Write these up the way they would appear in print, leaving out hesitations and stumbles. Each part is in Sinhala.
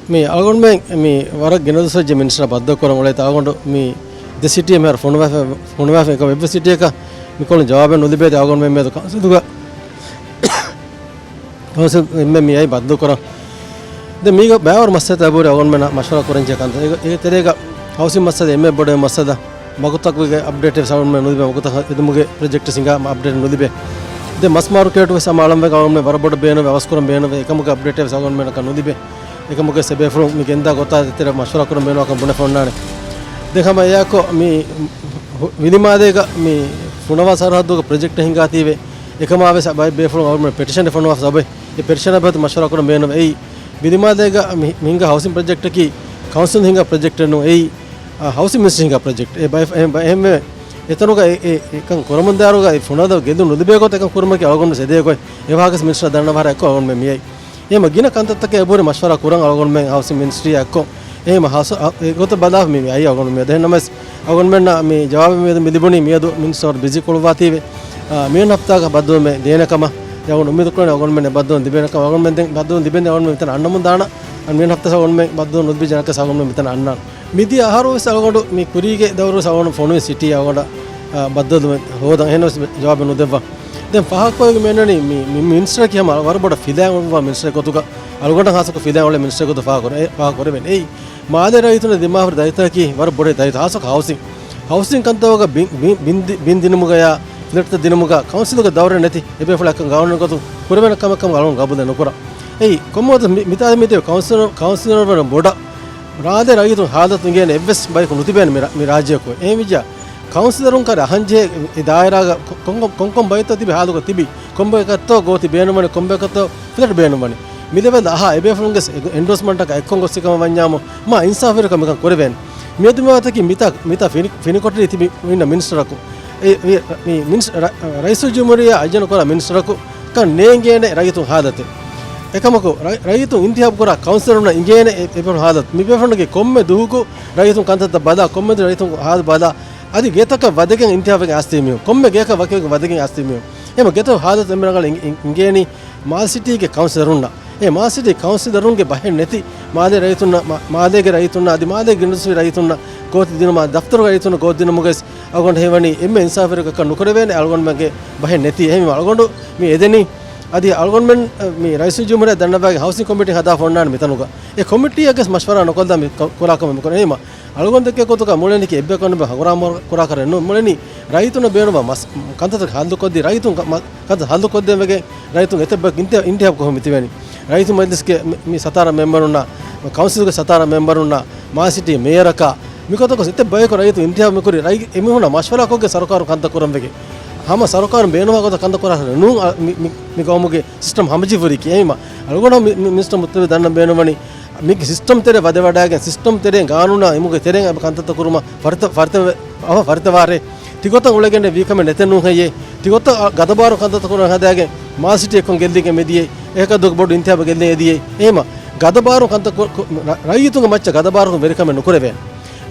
මේ අලගොන් මේ වර ගෙනදසජ මිනිස්සුන්ට බද්ධ කරන වල තාගොන්ඩ මේ ද සිටියේ මේ ෆොනවාෆ එක වෙබ් සිටි එක මිකොල ජවාබ නොදිබේ තාගොන් මේ මේක කසුදුක හොස මේ අය බද්ධ කරන ද මේක බෑවර මස්සත අබෝර අගොන් මෙන මෂවර කරන් ජකන්ත ඒ තෙරේක හවුසින් මස්සද එමෙ බොඩ මස්සද මගුතක් වගේ අප්ඩේට් එක සවුන් මේ නොදිබේ මගුතක් එදුමුගේ ප්‍රොජෙක්ට් සිංගා අප්ඩේට් නොදිබේ ද මස් මාර්කේට් වේ සමාලම් වේ ගවර්න් මේ වරබොඩ බේන වවස් කරන් බේන වේ එකමුගේ අප්ඩේට් එක සවුන් මෙන කනොදිබේ එකමුගේ සබේ ෆ්‍රොම් මේ ගෙන්දා ගොතා තෙර මෂවර කරන් බේනවා කම් බුනේ ෆොන්නානේ දෙකම යකෝ මේ විනිමාදේක මේ පුනවා සරහද්දුක ප්‍රොජෙක්ට් හින්ගා තීවේ එකම ආවේ සබයි බේ ෆ්‍රොම් ගවර්න්මන්ට් පෙටිෂන් ෆොන්නවා සබයි ඒ පෙටිෂන් අපත මෂවර කරන් බේන වේ විනිමාදේක මින්ගා හවුසින් ප්‍රොජෙක්ට් කි කවුන්සිල් හින්ගා ප්‍රොජෙක්ට් නෝ ඒ හවුසින් මිනිස්ට්‍රි හින්ගා ප්‍රොජෙක්ට් ඒ බයි එහෙම එතනක ඒකන් කොරමන්දාරුගා ෆොනද ගෙදු නොදිබේකොත් එකන් කුරුමකේ අලගොන්න සෙදේකොයි ඒ වාගස් මිනිස්ට්‍රි දන්න වහර එක්ක අලගොන්න මේ මියයි එහෙම ගින කන්තත්තක එබෝරේ මෂවර කුරන් අලගොන්න මේ හවුසින් මිනිස්ට්‍රි එක්ක එහෙම හවුස් ඒකත බදාව මේ අය අලගොන්න මේ දෙන්නමස් අලගොන්න මෙන්න මේ ජවාබ මේ මිදිබුනි මියදු මිනිස්සුන්ට බිසි කොළවාතීවේ මේ නප්තාක බද්දෝ මේ දේනකම යවුන උම්මෙද කරන අලගොන්න මේ බද්දෝ දිබේනකම අලගොන්න මෙන් බද්දෝ දිබෙන්නේ අලගොන්න මෙතන අන්නමුන් දාන අන් මේ නප්තා අලගොන්න මේ බද්දෝ නොදිබි ජනක සලගොන්න මෙතන අන්නන මිදි ආහාරෝ සලගොන්න මේ කුරීගේ දවරු සලගොන්න ෆොනුවේ සිටි අලගොන්න බද්දෝ හොදන් එහෙනොස් ජවාබ නොදෙවා දැන් පහක් මෙන්නනි මේ මිනිස්ටර් කියම වරබඩ ෆිදාන් වවා මිනිස්ටර් කොතුක අලගොන්න හාසක ෆිදාන් වල මිනිස්ටර් කොතු පහ කරවෙන් ඒ මාදේ රයිතුන දිමාවර දයිතා කි වරබඩ දයිතා හාසක හවුසින් කන්තවක බින් දිනමුගයා ෆ්ලැට් දිනමුග කවුන්සිලක දවර නැති එබේ ෆලක් ගවර්නර් කොතු කුරවෙන කමකම අලගොන්න ගබුද නොකර ඒ කොම්මොද මිතාද මිතේ කවුන්සිලර් වර බොඩ රාදේ රයිතුන හාදත් ගෙන එවස් බයික නුතිබෙන මේ රාජ්‍යකෝ ඒ විජා කවුන්සිලරුන් කර අහන්ජේ ඒ දායරාග කොංකොම් බයිත තිබි හාදුක තිබි කොම්බේකත්තෝ ගෝති බේනුමනේ කොම්බේකත්තෝ ෆ්ලැට් බේනුමනේ මිදෙවද අහ එබේ ෆලුන්ගස් එන්ඩෝස්මන්ට් එක එක්කොන් ගොස්සිකම වඤ්ඤාම මා ඉන්සාෆර් කමක කරවෙන් මියදුමවතකි මිතා ෆිනිකොටි තිබි ඉන්න මිනිස්ටරකෝ ඒ මිනිස්ටර් රයිසු ජුමරියා අජන කර මිනිස්ටරකෝ කන් නේගේනේ රයිතුන් හාදතේ එකමකෝ රයිතුන් ඉන්තිහාබ් කර කවුන්සිලරුන් ඉංගේනේ එපර හාදත් මිබෙෆණගේ කොම්මෙ දුහුකෝ රයිතුන් කන්තත බදා කොම්මෙ රයිතුන් හාද බදා අදි ගේතක වදගෙන් ඉන්තිහාබ්ගේ ආස්තිමියෝ කොම්මෙ ගේක වකේ වදගෙන් ආස්තිමියෝ එම ගෙත හාදත් එම්බරගල ඉංගේනි මාල් සිටිගේ කවුන්සිලරුන්නා ඒ මාසිටි කවුන්සිලරුන්ගේ බහෙන් නැති මාදේ රයිතුන්න මාදේගේ රයිතුන්න අදි මාදේ ගිනුසි රයිතුන්න කෝති දිනම දෆ්තර රයිතුන්න කෝති දින මුගස් අගොන් හේවනි එම්ම ඉන්සාෆරක ක නුකරවේනේ අල්ගොන් මගේ බහෙන් නැති එහෙම අල්ගොන්ඩු මේ එදෙනි අදි අල්ගොන් මෙන් මේ රයිසු ජුමරේ දන්නබාගේ හවුසින් කමිටි හදා ෆොන්නාන මෙතනුක ඒ කමිටිය එකස් මස්වරා නොකොල්ද මේ කොලාකම මෙකොන එහෙම අල්ගොන් දෙකේ කොතක මුලෙනි කි එබ්බේ කොන්න බ හගරාම කොරා කරෙන්නු මුලෙනි රයිතුන බේනම මස් කන්තත හල්දු කොද්දි රයිතුන් කන්ත හල්දු කොද්දෙන් වගේ රයිතුන් එතබ්බ ඉන්තිහාබ් කොහොම මිතිවැනි ರೈತ ಮಜ್ಲಿಸ್ಗೆ ಮೀ ಸತಾರ ಮೆಂಬರುನ್ನ ಕೌನ್ಸಿಲ್ಗೆ ಸತಾರ ಮೆಂಬರುನ್ನ ಮಾಸಿಟಿ ಮೇಯರಕ ಮಿಕೊತಕ ಸಿತ್ತೆ ಬಯಕ ರೈತ ಇಂತಿಹಾ ಮಿಕುರಿ ರೈ ಎಮಿಹುನ ಮಶ್ವರಾ ಕೊಗೆ ಸರ್ಕಾರ ಕಂತ ಕೊರಂಬೆಗೆ ಹಮ ಸರ್ಕಾರ ಬೇನುವಾಗದ ಕಂತ ಕೊರ ನು ಮಿ ಗೌಮುಗೆ ಸಿಸ್ಟಮ್ ಹಮಜಿ ಫುರಿಕಿ ಏಮ ಅಲ್ಗೋಣ ಮಿನಿಸ್ಟರ್ ಮುತ್ತವೆ ದನ್ನ ಬೇನುವಣಿ ಮಿಗ್ ಸಿಸ್ಟಮ್ ತೆರೆ ವದವಡಾಗೆ ಸಿಸ್ಟಮ್ ತೆರೆ ಕಾನೂನ ಎಮುಗೆ ತೆರೆ ಕಂತ ಕುರುಮ ಫರ್ತವಾರೆ ತಿಗೊತ್ತ ಉಳಗೆನೆ ವೀಕಮೆ ನೆತೆನು ಹಯ್ಯೆ ತಿಗೊತ್ತ ಗದಬಾರು ಕಂತ ಕುರ ಹದಾಗೆ ಮಾಸಿಟಿ ಎಕ್ಕೊಂದು ಗೆಲ್ದಿಗೆ ಮೆದಿಯೆ ಏಕದೊಗ ಬೋರ್ಡು ಇಂತಿಹಾಬ ಗೆಲ್ದೆ ಎದಿಯೆ ಏಮ ಗದಬಾರು ಕಂತ ರೈತುಂಗ ಮಚ್ಚ ಗದಬಾರು ವೆರಿಕಮೆ ನುಕುರೆವೆ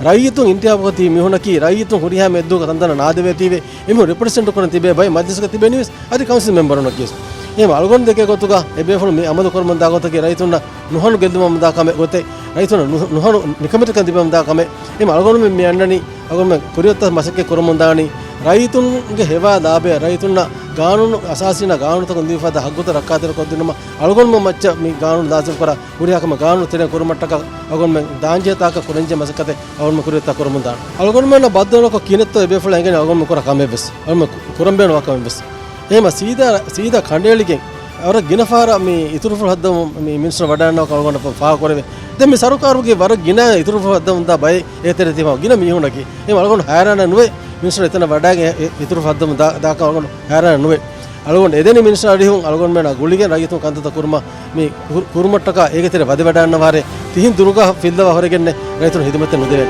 ರೈತು ಇಂತಿಹಾಬತಿ ಮಿಹುನಕಿ ರೈತು ಹುರಿಹಾ ಮೆದ್ದು ತಂದನ ನಾದವೆ ತೀವೆ ಎಮು ರಿಪ್ರೆಸೆಂಟ್ ಕೊನ ತಿಬೆ ಬೈ ಮಧ್ಯಸ್ಕ ತಿಬೆ ನಿವಿಸ್ ಅದಿ ಕೌನ್ಸಿಲ್ ಮೆಂಬರ್ ನಕೀಸ್ ಏಮ ಅಲ್ಗೊಂಡ್ ದೆಕೆ ಗೊತ್ತುಗ ಎಬೆ ಫುಲ್ ಮಿ ಅಮದು ಕೊರ್ಮನ್ ದಾಗೋತಗೆ ರೈತುನ್ನ ನುಹನು ಗೆಲ್ದು ಮಮ ದಾಕಮೆ ಗೊತ್ತೆ ರೈತುನ್ನ ನುಹನು ನಿಕಮಿತ ಕಂದಿಬೆ ಮಮ ದಾಕಮೆ ಏಮ ಅಲ್ಗೊಂಡ್ ಮಿ ಅಂಡನಿ ಅಲ್ಗೊಂಡ್ ಕುರಿಯತ್ತ ಮಸಕ್ಕೆ ಕೊರ್ಮನ್ ದಾನಿ ರೈತುನ್ಗೆ ಹೆವಾ ಲಾಭೆ ರೈತುನ್ನ ಕಾನೂನು ಅಸಾಸಿನ ಕಾನೂನು ತಗೊಂಡು ದೀಫಾದ ಹಗ್ಗುತ ರಕ್ಕಾತಿರ ಕೊದ್ದಿನಮ ಅಳಗೊಂಡು ಮಚ್ಚ ಮಿ ಕಾನೂನು ದಾಸು ಕರ ಕುರಿಯಾಕಮ ಕಾನೂನು ತೆರೆ ಕುರುಮಟ್ಟಕ ಅಗೊಂಡು ದಾಂಜೆ ತಾಕ ಕುರಂಜೆ ಮಸಕತೆ ಅವನ ಕುರಿಯತ್ತ ಕುರುಮುಂದ ಅಳಗೊಂಡು ಮನ ಬದ್ದನಕ ಕಿನತ್ತ ಬೇಫಳ ಹೆಂಗೆ ಅಗೊಂಡು ಕುರ ಕಮೆ ಬೆಸ್ ಅವನ ಕುರಂಬೇನ ವಾಕಮೆ ಬೆಸ್ ಏಮ ಸೀದಾ ಖಂಡೇಳಿಗೆ ಅವರ ಗಿನಫಾರ ಮಿ ಇತುರುಫುಲ್ ಹದ್ದ ಮಿ ಮಿನಿಸ್ಟರ್ ವಡಾನ ಅಳಗೊಂಡು ಫಾ ಕೊರವೆ ದೆ ಮಿ ಸರ್ಕಾರಗೆ ವರ ಗಿನ ಇತುರುಫುಲ್ ಹದ್ದ ಉಂದ ಬೈ ಏತೆರೆ ತಿಮ ಗಿನ ಮಿಹುನಕಿ ಏಮ ಅಳಗೊಂಡು ಹೈರಾಣ ನುವೆ ಮಿನಿಸ್ಟರ್ ಎತ್ತನ ವಡಾಗೆ ಇತುರುಫುಲ್ ಹದ್ದ ದಾಕ ಅಳಗೊಂಡು ಹೈರಾಣ ನುವೆ ಅಳಗೊಂಡು ಎದೇನಿ ಮಿನಿಸ್ಟರ್ ಅಡಿಹುಂ ಅಳಗೊಂಡು ಮೇನ ಗುಳಿಗೆ ರೈತು ಕಂತತ ಕುರ್ಮ ಮಿ ಕುರುಮಟ್ಟಕ ಏಗತೆರೆ ವದೆ ವಡಾನ ವಾರೆ ತಿಹಿನ್ ದುರುಗ ಫಿಲ್ದವ ಹೊರಗೆನ್ನೆ ರೈತರು ಹಿದಿಮತ್ತೆ ನುದೆ